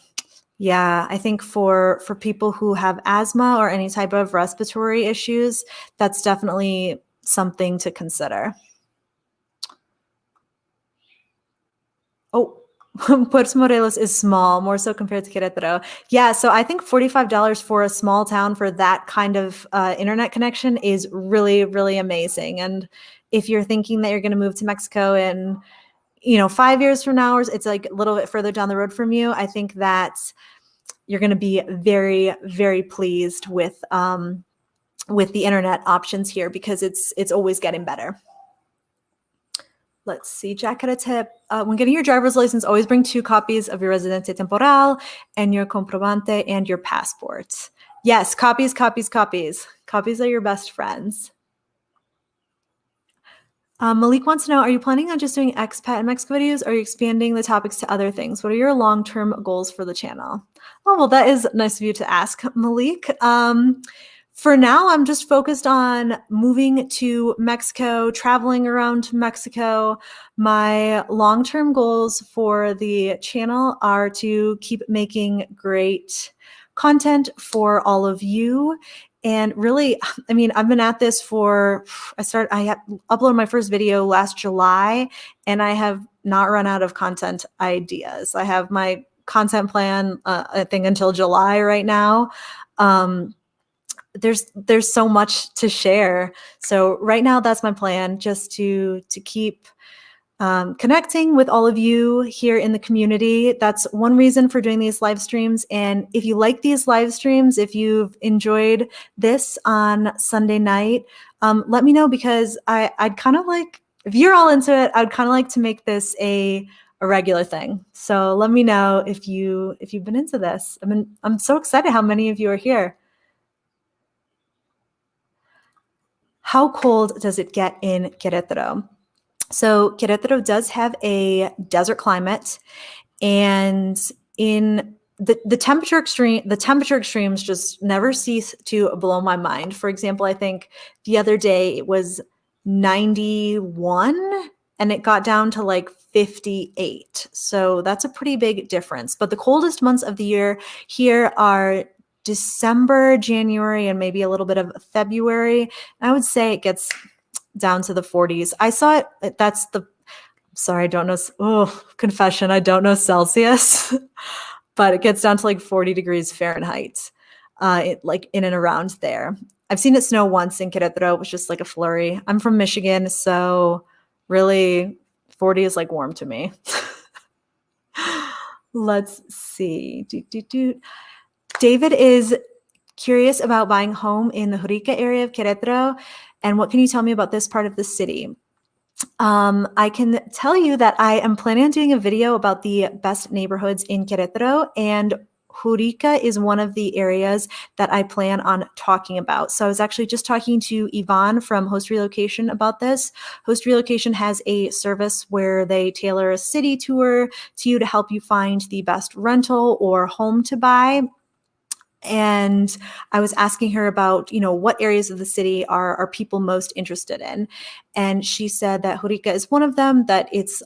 yeah, I think for people who have asthma or any type of respiratory issues, that's definitely something to consider. Oh, Puerto Morelos is small, more so compared to Querétaro. Yeah, so I think $45 for a small town for that kind of internet connection is really, really amazing. And if you're thinking that you're going to move to Mexico in, 5 years from now, or it's like a little bit further down the road from you, I think that you're going to be very, very pleased with the internet options here, because it's always getting better. Let's see, Jack had a tip. When getting your driver's license, always bring 2 copies of your residencia temporal and your comprobante and your passport. Yes, copies. Copies are your best friends. Malik wants to know, are you planning on just doing expat and Mexico videos, or are you expanding the topics to other things? What are your long-term goals for the channel? Oh, well, that is nice of you to ask, Malik. For now, I'm just focused on moving to Mexico, traveling around Mexico. My long-term goals for the channel are to keep making great content for all of you. And really, I mean, I've been at this I uploaded my first video last July, and I have not run out of content ideas. I have my content plan, I think, until July right now. There's so much to share. So right now, that's my plan, just to keep connecting with all of you here in the community. That's one reason for doing these live streams. And if you like these live streams, if you've enjoyed this on Sunday night, let me know, because I'd kind of like, if you're all into it, I'd kind of like to make this a regular thing. So let me know if you've been into this. I'm so excited how many of you are here. How cold does it get in Querétaro? So Querétaro does have a desert climate, and in the temperature extremes just never cease to blow my mind. For example, I think the other day it was 91 and it got down to like 58. So that's a pretty big difference. But the coldest months of the year here are December, January, and maybe a little bit of February. I would say it gets down to the 40s. I saw it. Sorry, I don't know. Oh, confession. I don't know Celsius, but it gets down to like 40 degrees Fahrenheit, like in and around there. I've seen it snow once in Querétaro. It was just like a flurry. I'm from Michigan, so really 40 is like warm to me. Let's see. David is curious about buying a home in the Jurica area of Querétaro. And what can you tell me about this part of the city? I can tell you that I am planning on doing a video about the best neighborhoods in Querétaro, and Jurica is one of the areas that I plan on talking about. So I was actually just talking to Yvonne from Host Relocation about this. Host Relocation has a service where they tailor a city tour to you to help you find the best rental or home to buy. And I was asking her about, what areas of the city are people most interested in. And she said that Jurica is one of them, that it's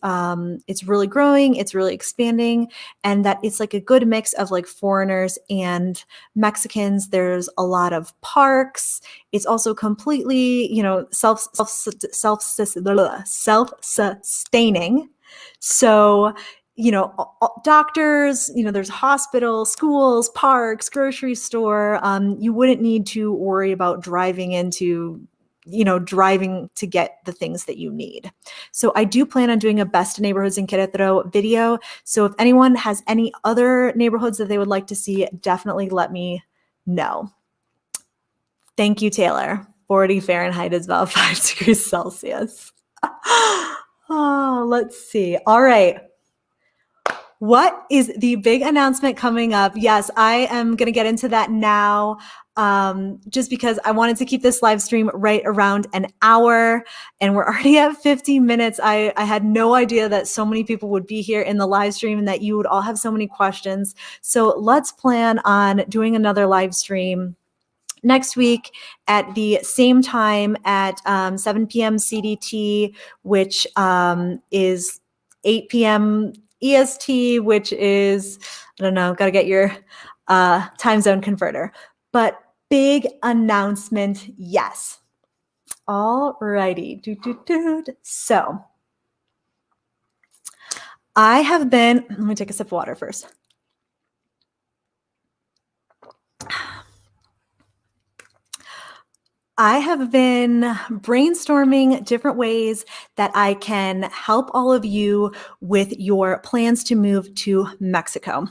really growing, it's really expanding, and that it's like a good mix of like foreigners and Mexicans. There's a lot of parks. It's also completely, self-sustaining. So doctors, there's hospital, schools, parks, grocery store. You wouldn't need to worry about driving to get the things that you need. So I do plan on doing a best neighborhoods in Querétaro video. So if anyone has any other neighborhoods that they would like to see, definitely let me know. Thank you, Taylor. 40 Fahrenheit is about 5 degrees Celsius. Oh, let's see. All right. What is the big announcement coming up? Yes, I am going to get into that now, just because I wanted to keep this live stream right around an hour, and we're already at 50 minutes. I had no idea that so many people would be here in the live stream and that you would all have so many questions. So let's plan on doing another live stream next week at the same time at 7 p.m. CDT, which is 8 p.m. EST, which is, I don't know, got to get your time zone converter. But big announcement, yes. All righty. So I have been, let me take a sip of water first. I have been brainstorming different ways that I can help all of you with your plans to move to Mexico.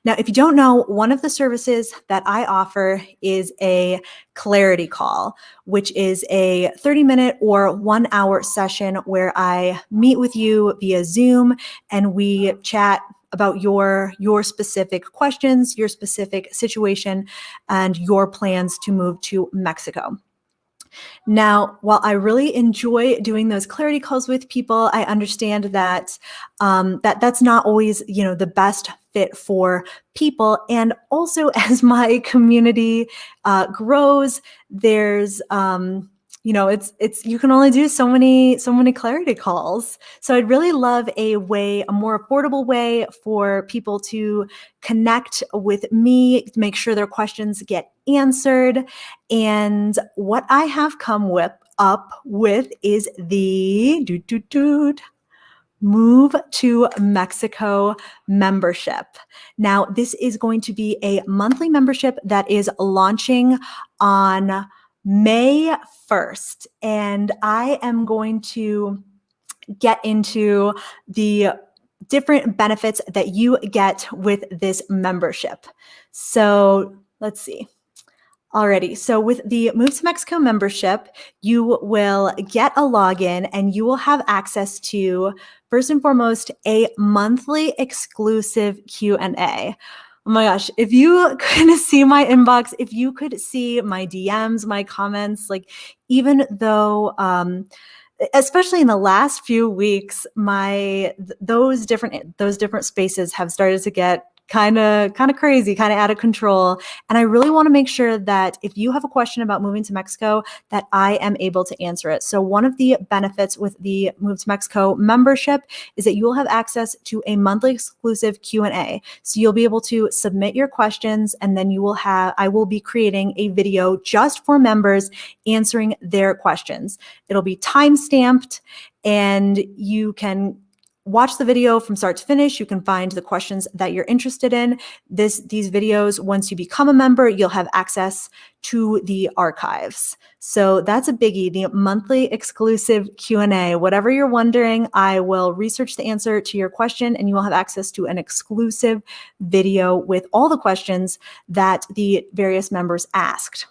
Now, if you don't know, one of the services that I offer is a clarity call, which is a 30-minute or 1-hour session where I meet with you via Zoom and we chat about your specific questions, your specific situation, and your plans to move to Mexico. Now, while I really enjoy doing those clarity calls with people, I understand that that's not always, the best fit for people. And also, as my community grows, there's it's you can only do so many clarity calls. So I'd really love a more affordable way for people to connect with me, to make sure their questions get answered. And what I have come up with is the Move to Mexico membership. Now, this is going to be a monthly membership that is launching on May 1st. And I am going to get into the different benefits that you get with this membership. So let's see. Alrighty, so with the Move to Mexico membership, you will get a login and you will have access to, first and foremost, a monthly exclusive Q&A. Oh my gosh, if you could see my inbox, if you could see my DMs, my comments, like even though, especially in the last few weeks, those different spaces have started to get kind of crazy, kind of out of control. And I really want to make sure that if you have a question about moving to Mexico, that I am able to answer it. So one of the benefits with the Move to Mexico membership is that you will have access to a monthly exclusive Q&A. So you'll be able to submit your questions, and then I will be creating a video just for members answering their questions. It'll be time-stamped, and you can watch the video from start to finish. You can find the questions that you're interested in. These videos, once you become a member, you'll have access to the archives. So that's a biggie, the monthly exclusive Q&A. Whatever you're wondering, I will research the answer to your question, and you will have access to an exclusive video with all the questions that the various members asked.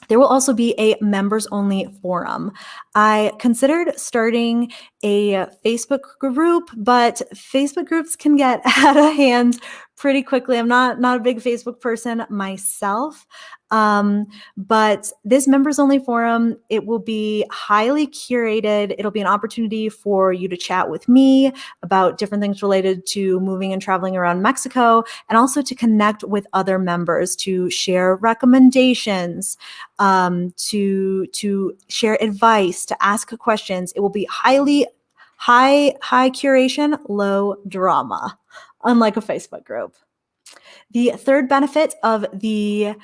There will also be a members-only forum. I considered starting a Facebook group, but Facebook groups can get out of hand pretty quickly. I'm not a big Facebook person myself. But this members only forum, it will be highly curated. It'll be an opportunity for you to chat with me about different things related to moving and traveling around Mexico, and also to connect with other members, to share recommendations, to share advice, to ask questions. It will be high curation, low drama, unlike a Facebook group. The third benefit of the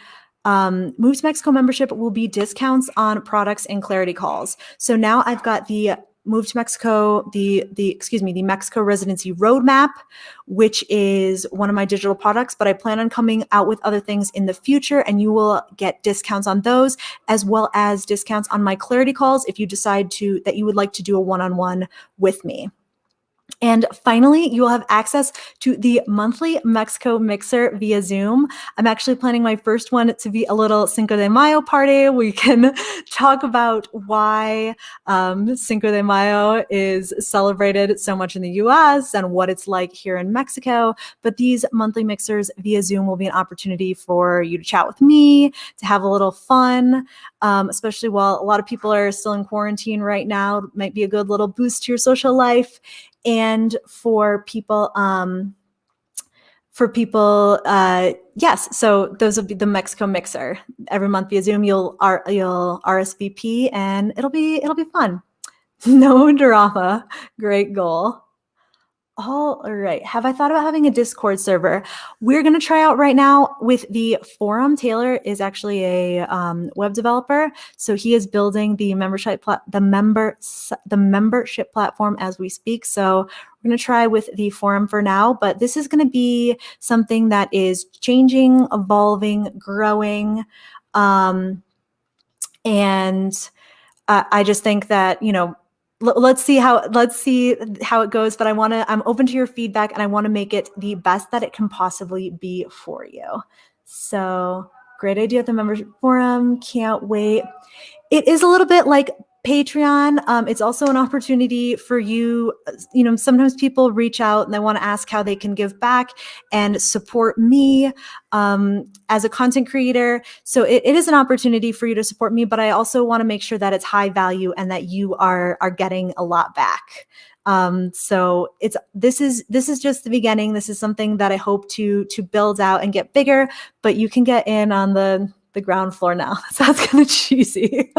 Move to Mexico membership will be discounts on products and clarity calls. So now I've got the Move to Mexico, the Mexico Residency Roadmap, which is one of my digital products, but I plan on coming out with other things in the future, and you will get discounts on those, as well as discounts on my clarity calls if you decide that you would like to do a one-on-one with me. And finally, you will have access to the monthly Mexico Mixer via Zoom. I'm actually planning my first one to be a little Cinco de Mayo party. We can talk about why Cinco de Mayo is celebrated so much in the US and what it's like here in Mexico. But these monthly mixers via Zoom will be an opportunity for you to chat with me, to have a little fun, especially while a lot of people are still in quarantine right now. It might be a good little boost to your social life. And for people, yes. So those will be the Mexico Mixer every month via Zoom. You'll RSVP, and it'll be fun. No drama. Great goal. All right. Have I thought about having a Discord server? We're going to try out right now with the forum. Taylor is actually a web developer, so he is building the membership platform as we speak. So we're going to try with the forum for now, but this is going to be something that is changing, evolving, growing, and I just think that, let's see how it goes, but I'm open to your feedback, and I want to make it the best that it can possibly be for you. So great idea at the membership forum. Can't wait. It is a little bit like Patreon. It's also an opportunity for you. Sometimes people reach out and they want to ask how they can give back and support me as a content creator. So it is an opportunity for you to support me, but I also want to make sure that it's high value and that you are getting a lot back. So this is just the beginning. This is something that I hope to build out and get bigger, but you can get in on the ground floor now. Sounds kind of cheesy.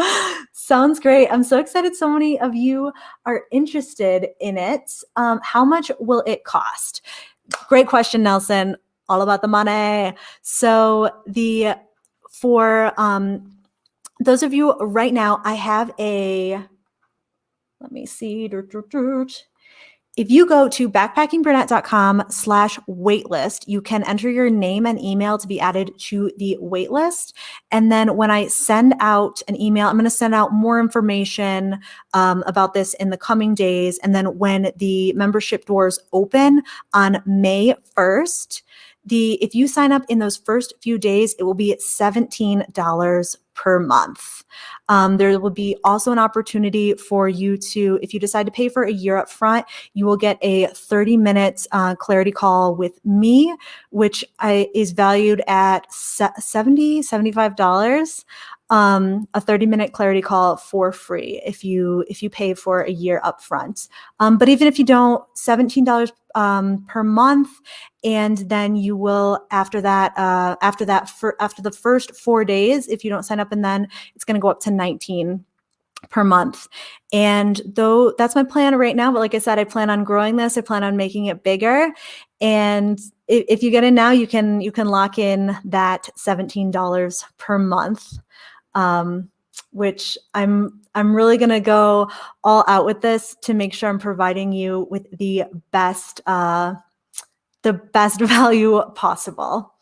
Sounds great. I'm so excited so many of you are interested in it. How much will it cost? Great question, Nelson. All about the money. So for those of you right now, I have let me see. If you go to backpackingbrunette.com/waitlist, you can enter your name and email to be added to the waitlist. And then when I send out an email, I'm going to send out more information about this in the coming days. And then when the membership doors open on May 1st, if you sign up in those first few days, it will be $17 per month. There will be also an opportunity for you to, if you decide to pay for a year up front, you will get a 30-minute clarity call with me, which is valued at $75. A 30-minute clarity call for free if you pay for a year up front. But even if you don't, $17 per month, and then you will after the first 4 days, if you don't sign up, and then it's going to go up to $19 per month. And though that's my plan right now, but like I said, I plan on growing this. I plan on making it bigger. And if you get in now, you can lock in that $17 per month. Which I'm really going to go all out with this to make sure I'm providing you with the best value possible.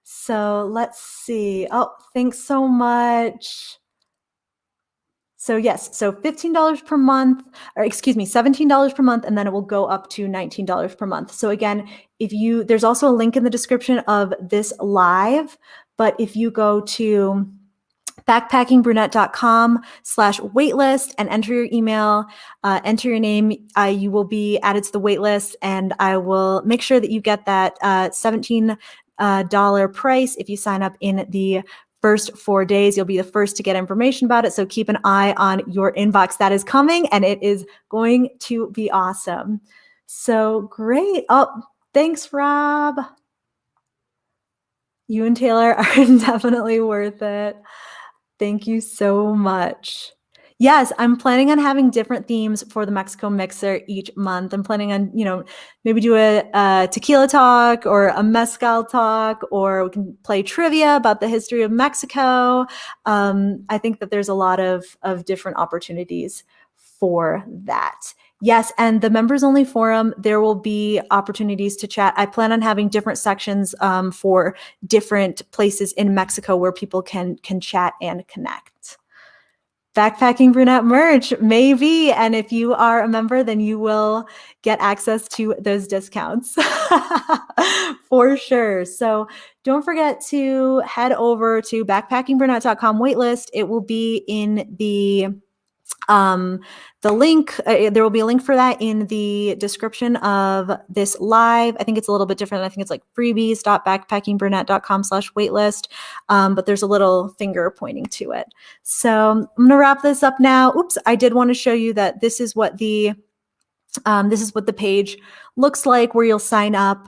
So let's see. Oh, thanks so much. So yes, so $15 per month, or excuse me, $17 per month, and then it will go up to $19 per month. So again, there's also a link in the description of this live, but if you go to backpackingbrunette.com/waitlist and enter your email, enter your name. You will be added to the waitlist, and I will make sure that you get that $17 price if you sign up in the first 4 days. You'll be the first to get information about it. So keep an eye on your inbox. That is coming, and it is going to be awesome. So great. Oh, thanks, Rob. You and Taylor are definitely worth it. Thank you so much. Yes, I'm planning on having different themes for the Mexico Mixer each month. I'm planning on, maybe do a tequila talk or a mezcal talk, or we can play trivia about the history of Mexico. I think that there's a lot of different opportunities for that. Yes, and the members only forum, there will be opportunities to chat. I plan on having different sections for different places in Mexico where people can chat and connect. Backpacking Brunette merch, maybe. And if you are a member, then you will get access to those discounts for sure. So don't forget to head over to backpackingbrunette.com waitlist. It will be in the link. There will be a link for that in the description of this live. I think it's a little bit different. I think it's like freebies.backpackingbrunette.com/waitlist. But there's a little finger pointing to it. So I'm going to wrap this up now. Oops, I did want to show you that this is what the page looks like, where you'll sign up,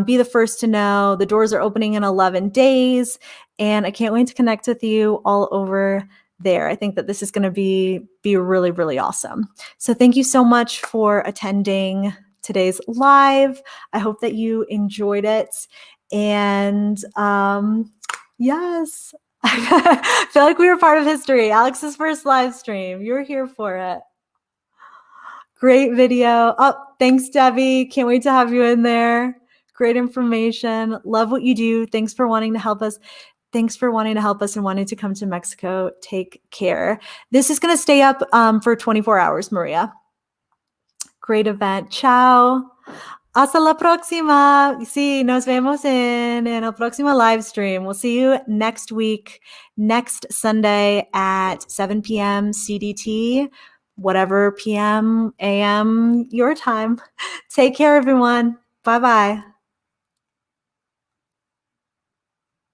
be the first to know. The doors are opening in 11 days, and I can't wait to connect with you all over there. I think that this is going to be really, really awesome. So thank you so much for attending today's live. I hope that you enjoyed it. And yes, I feel like we were part of history. Alex's first live stream. You were here for it. Great video. Oh, thanks, Debbie. Can't wait to have you in there. Great information. Love what you do. Thanks for wanting to help us. Thanks for wanting to help us and wanting to come to Mexico. Take care. This is going to stay up for 24 hours, Maria. Great event. Ciao. Hasta la próxima. Sí, nos vemos en el próximo live stream. We'll see you next week, next Sunday at 7 p.m. CDT, whatever PM, AM, your time. Take care, everyone. Bye-bye.